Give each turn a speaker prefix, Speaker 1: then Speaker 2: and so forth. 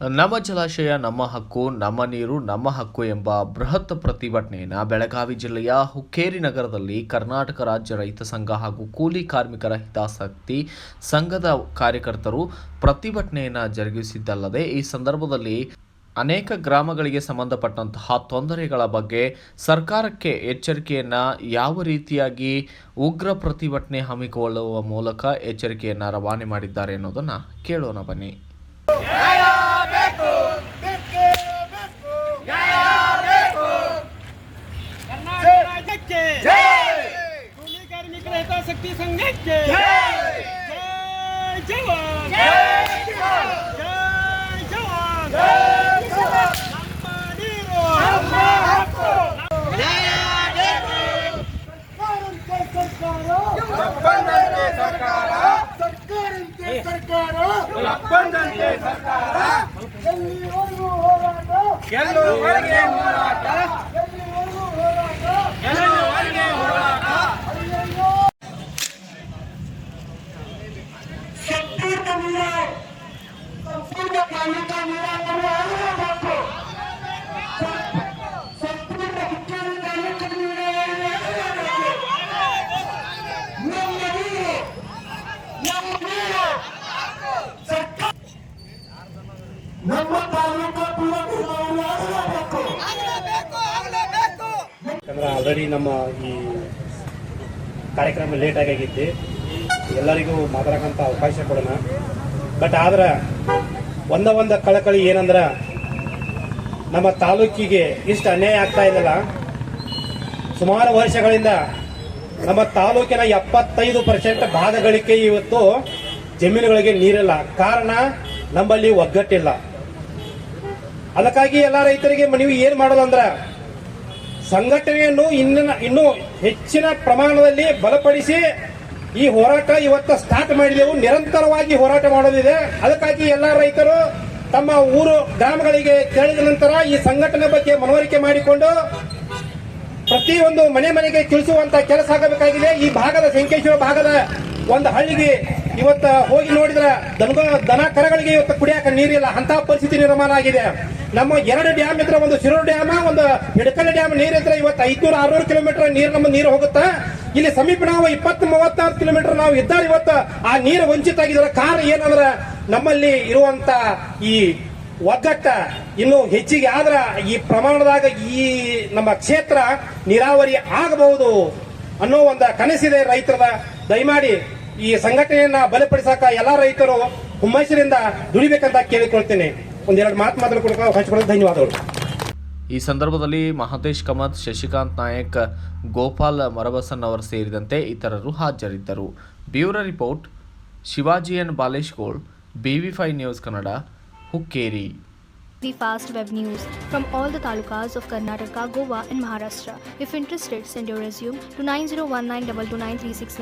Speaker 1: ನಮ್ಮ ಜಲಾಶಯ ನಮ್ಮ ಹಕ್ಕು, ನಮ್ಮ ನೀರು ನಮ್ಮ ಹಕ್ಕು ಎಂಬ ಬೃಹತ್ ಪ್ರತಿಭಟನೆಯನ್ನು ಬೆಳಗಾವಿ ಜಿಲ್ಲೆಯ ಹುಕ್ಕೇರಿ ನಗರದಲ್ಲಿ ಕರ್ನಾಟಕ ರಾಜ್ಯ ರೈತ ಸಂಘ ಹಾಗೂ ಕೂಲಿ ಕಾರ್ಮಿಕರ ಹಿತಾಸಕ್ತಿ ಸಂಘದ ಕಾರ್ಯಕರ್ತರು ಪ್ರತಿಭಟನೆಯನ್ನು ಜರುಗಿಸಿದ್ದಲ್ಲದೆ ಈ ಸಂದರ್ಭದಲ್ಲಿ ಅನೇಕ ಗ್ರಾಮಗಳಿಗೆ ಸಂಬಂಧಪಟ್ಟಂತಹ ತೊಂದರೆಗಳ ಬಗ್ಗೆ ಸರ್ಕಾರಕ್ಕೆ ಎಚ್ಚರಿಕೆಯನ್ನು ಯಾವ ರೀತಿಯಾಗಿ ಉಗ್ರ ಪ್ರತಿಭಟನೆ ಹಮ್ಮಿಕೊಳ್ಳುವ ಮೂಲಕ ಎಚ್ಚರಿಕೆಯನ್ನು ರವಾನೆ ಮಾಡಿದ್ದಾರೆ ಅನ್ನೋದನ್ನು ಕೇಳೋಣ ಬನ್ನಿ.
Speaker 2: ಕೂಲಿ ಕಾರ್ಮಿಕರ ಹಿತಾಸಕ್ತಿ ಸಂಘಕ್ಕೆ ಜೈ ಜವಾನ್, ಜೈ ಜವಾನ್, ನಮ್ಮ ನೀರು ನಮ್ಮ ಹಕ್ಕು.
Speaker 3: ಎಲ್ಲಿವರೆಗೂ ಹೋರಾಟ, ಎಲ್ಲಿವರೆಗೂ ಹೋರಾಟ. ಸಂಪೂರ್ಣ ಕಾರ್ಮಿಕ ನಿರಾಕರಣೆ ಆಗಲೇಬೇಕು. ಸಂಪೂರ್ಣ ಹುಕ್ಕೇರಿ ಕಾರ್ಮಿಕರ ನಮ್ಮ ನೀರು ಸರ್ಕಾರ ನಮ್ಮ ತಾಲೂಕು
Speaker 4: ಯಾಕಂದ್ರೆ ಆಲ್ರೆಡಿ ನಮ್ಮ ಈ ಕಾರ್ಯಕ್ರಮ ಲೇಟ್ ಆಗಿತ್ತು, ಎಲ್ಲರಿಗೂ ಮಾತಾಡೋಕ್ಕಂತ ಅವಕಾಶ ಕೊಡೋಣ. ಬಟ್ ಆದ್ರೆ ಒಂದ ಕಳಕಳಿ ಏನಂದ್ರೆ ನಮ್ಮ ತಾಲೂಕಿಗೆ ಇಷ್ಟು ಅನ್ಯಾಯ ಆಗ್ತಾ ಇದೆಯಲ್ಲ. ಸುಮಾರು ವರ್ಷಗಳಿಂದ ನಮ್ಮ ತಾಲೂಕಿನ 75% ಭಾಗಗಳಿಗೆ ಇವತ್ತು ಜಮೀನುಗಳಿಗೆ ನೀರಿಲ್ಲ. ಕಾರಣ ನಮ್ಮಲ್ಲಿ ಒಗ್ಗಟ್ಟಿಲ್ಲ. ಅದಕ್ಕಾಗಿ ಎಲ್ಲ ರೈತರಿಗೆ ನೀವು ಏನ್ ಮಾಡೋದು ಅಂದ್ರೆ ಸಂಘಟನೆಯನ್ನು ಇನ್ನೂ ಹೆಚ್ಚಿನ ಪ್ರಮಾಣದಲ್ಲಿ ಬಲಪಡಿಸಿ ಈ ಹೋರಾಟ ಇವತ್ತು ಸ್ಟಾರ್ಟ್ ಮಾಡಿದೆವು. ನಿರಂತರವಾಗಿ ಹೋರಾಟ ಮಾಡೋದಿದೆ. ಅದಕ್ಕಾಗಿ ಎಲ್ಲ ರೈತರು ತಮ್ಮ ಊರು ಗ್ರಾಮಗಳಿಗೆ ತೆರಳಿದ ನಂತರ ಈ ಸಂಘಟನೆ ಬಗ್ಗೆ ಮನವರಿಕೆ ಮಾಡಿಕೊಂಡು ಪ್ರತಿಯೊಂದು ಮನೆಗೆ ತಿಳಿಸುವಂತ ಕೆಲಸ ಆಗಬೇಕಾಗಿದೆ. ಈ ಭಾಗದ ಸಂಕೇಶ್ವರ ಭಾಗದ ಒಂದು ಹಳ್ಳಿಗೆ ಇವತ್ತು ಹೋಗಿ ನೋಡಿದ್ರೆ ದನ ಕರಗಳಿಗೆ ಇವತ್ತು ಕುಡಿಯಾಕ ನೀರಿಲ್ಲ, ಅಂತ ಪರಿಸ್ಥಿತಿ ನಿರ್ಮಾಣ ಆಗಿದೆ. ನಮ್ಮ 2 ಡ್ಯಾಮ್ ಇದ್ರೆ, ಒಂದು ಶಿರೂರು ಡ್ಯಾಮ್, ಒಂದು ಹಿಡಕಲ್ ಡ್ಯಾಮ್ ನೀರಿದ್ರೆ ಇವತ್ತು 500-600 ಕಿಲೋಮೀಟರ್ ನಮ್ಮ ನೀರು ಹೋಗುತ್ತೆ. ಇಲ್ಲಿ ಸಮೀಪ ನಾವು 20-34 ಕಿಲೋಮೀಟರ್ ನಾವು ಇದ್ದಾರೆ. ಇವತ್ತು ಆ ನೀರು ವಂಚಿತ ಆಗಿದ್ರೆ ಕಾರಣ ಏನಂದ್ರೆ ನಮ್ಮಲ್ಲಿ ಇರುವಂತ ಈ ಒಗ್ಗಟ್ಟ ಇನ್ನು ಹೆಚ್ಚಿಗೆ ಆದ್ರ ಈ ಪ್ರಮಾಣದಾಗ ಈ ನಮ್ಮ ಕ್ಷೇತ್ರ ನೀರಾವರಿ ಆಗಬಹುದು ಅನ್ನೋ ಒಂದು ಕನಸಿದೆ ರೈತರ. ದಯಮಾಡಿ ಈ ಸಂಘಟನೆಯನ್ನ ಬಲಪಡಿಸಕ ಎಲ್ಲಾ ರೈತರು ಹುಮ್ಮಸ್ಸಿನಿಂದ ದುಡಿಬೇಕಂತ ಕೇಳಿಕೊಳ್ತೇನೆ. ಒಂದೆರಡು ಮಾತನಾಡಲು ಅವಕಾಶ ಕೊಡೋದು ಧನ್ಯವಾದಗಳು.
Speaker 1: ಈ ಸಂದರ್ಭದಲ್ಲಿ ಮಹತೇಶ್ ಕಮತ್, ಶಶಿಕಾಂತ್ ನಾಯಕ್, ಗೋಪಾಲ್ ಮರಬಸನ್ ಅವರು ಸೇರಿದಂತೆ ಇತರರು ಹಾಜರಿದ್ದರು. Bureau report Shivaji N Baleshgol, BV5 news Kannada, Hukkeri.
Speaker 5: The fast web news from all the talukas of Karnataka, Goa and Maharashtra. If interested, send your resume to 9019229369.